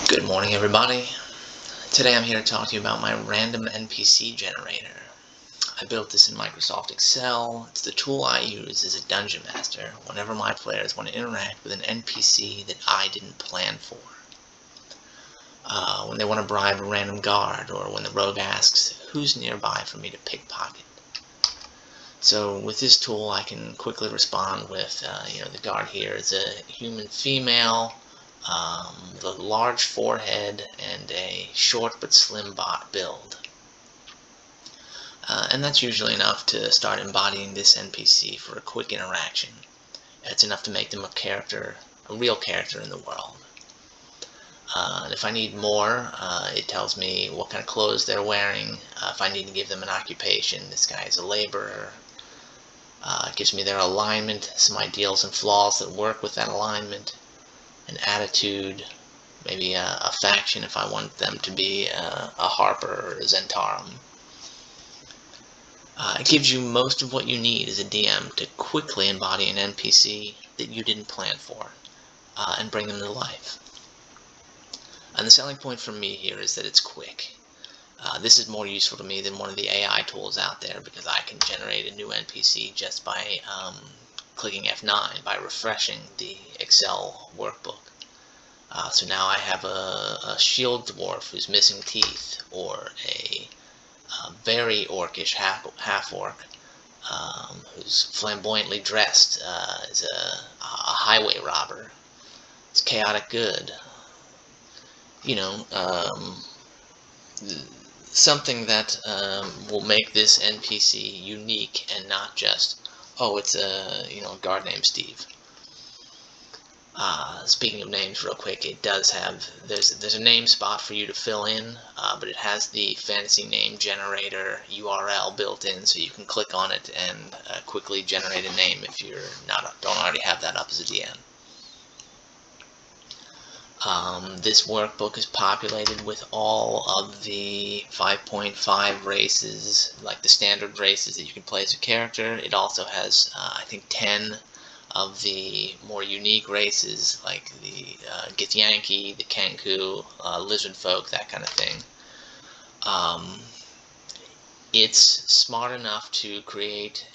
Good morning, everybody. Today I'm here to talk to you about my Random NPC Generator. I built this in Microsoft Excel. It's the tool I use as a Dungeon Master whenever my players want to interact with an NPC that I didn't plan for. When they want to bribe a random guard, or when the rogue asks who's nearby for me to pickpocket. So with this tool I can quickly respond with, the guard here is a human female, with a large forehead and a short but slim build. And that's usually enough to start embodying this NPC for a quick interaction. It's enough to make them a real character in the world. And if I need more, it tells me what kind of clothes they're wearing. If I need to give them an occupation, this guy is a laborer. It gives me their alignment, some ideals and flaws that work with that alignment, an attitude, maybe a faction if I want them to be a Harper or a Zentarum. It gives you most of what you need as a DM to quickly embody an NPC that you didn't plan for, and bring them to life. And the selling point for me here is that it's quick. This is more useful to me than one of the AI tools out there, because I can generate a new NPC just by clicking F9, by refreshing the Excel workbook. So now I have a shield dwarf who's missing teeth, or a very orcish half-orc who's flamboyantly dressed as a highway robber. It's chaotic good. Something that will make this NPC unique and not just, oh, it's a guard named Steve. Speaking of names real quick, it does have, there's a name spot for you to fill in, but it has the fantasy name generator URL built in, so you can click on it and quickly generate a name if you don't already have that up as a DM. This workbook is populated with all of the 5.5 races, like the standard races that you can play as a character. It also has, I think, 10 of the more unique races, like the Githyanki, the Kenku, lizard folk, that kind of thing. It's smart enough to create,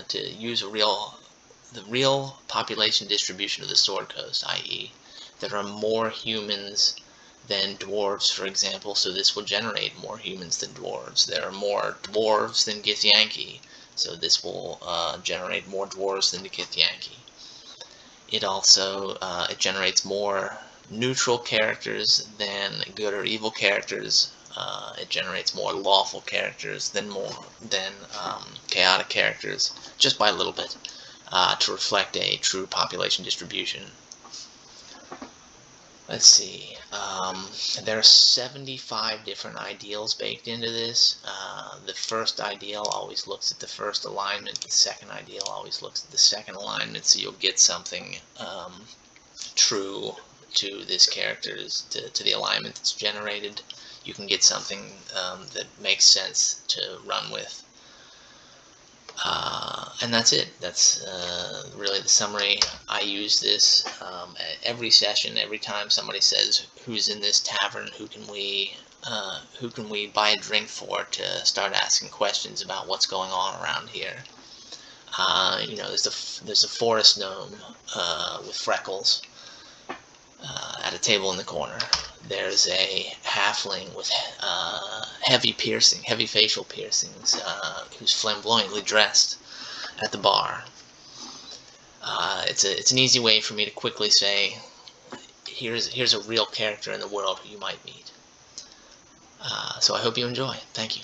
to use the real population distribution of the Sword Coast, i.e., there are more humans than dwarves, for example, so this will generate more humans than dwarves. There are more dwarves than Githyanki, so this will generate more dwarves than the Githyanki. It also it generates more neutral characters than good or evil characters. It generates more lawful characters than chaotic characters, just by a little bit, to reflect a true population distribution. Let's see, there are 75 different ideals baked into this. The first ideal always looks at the first alignment, the second ideal always looks at the second alignment, so you'll get something true to this character's, to the alignment that's generated. You can get something that makes sense to run with. And that's it. That's really the summary. I use this at every session. Every time somebody says, "Who's in this tavern? Who can we buy a drink for?" to start asking questions about what's going on around here. There's a forest gnome with freckles at a table in the corner. There's a halfling with heavy facial piercings, who's flamboyantly dressed at the bar. It's an easy way for me to quickly say, here's a real character in the world who you might meet. So I hope you enjoy. Thank you.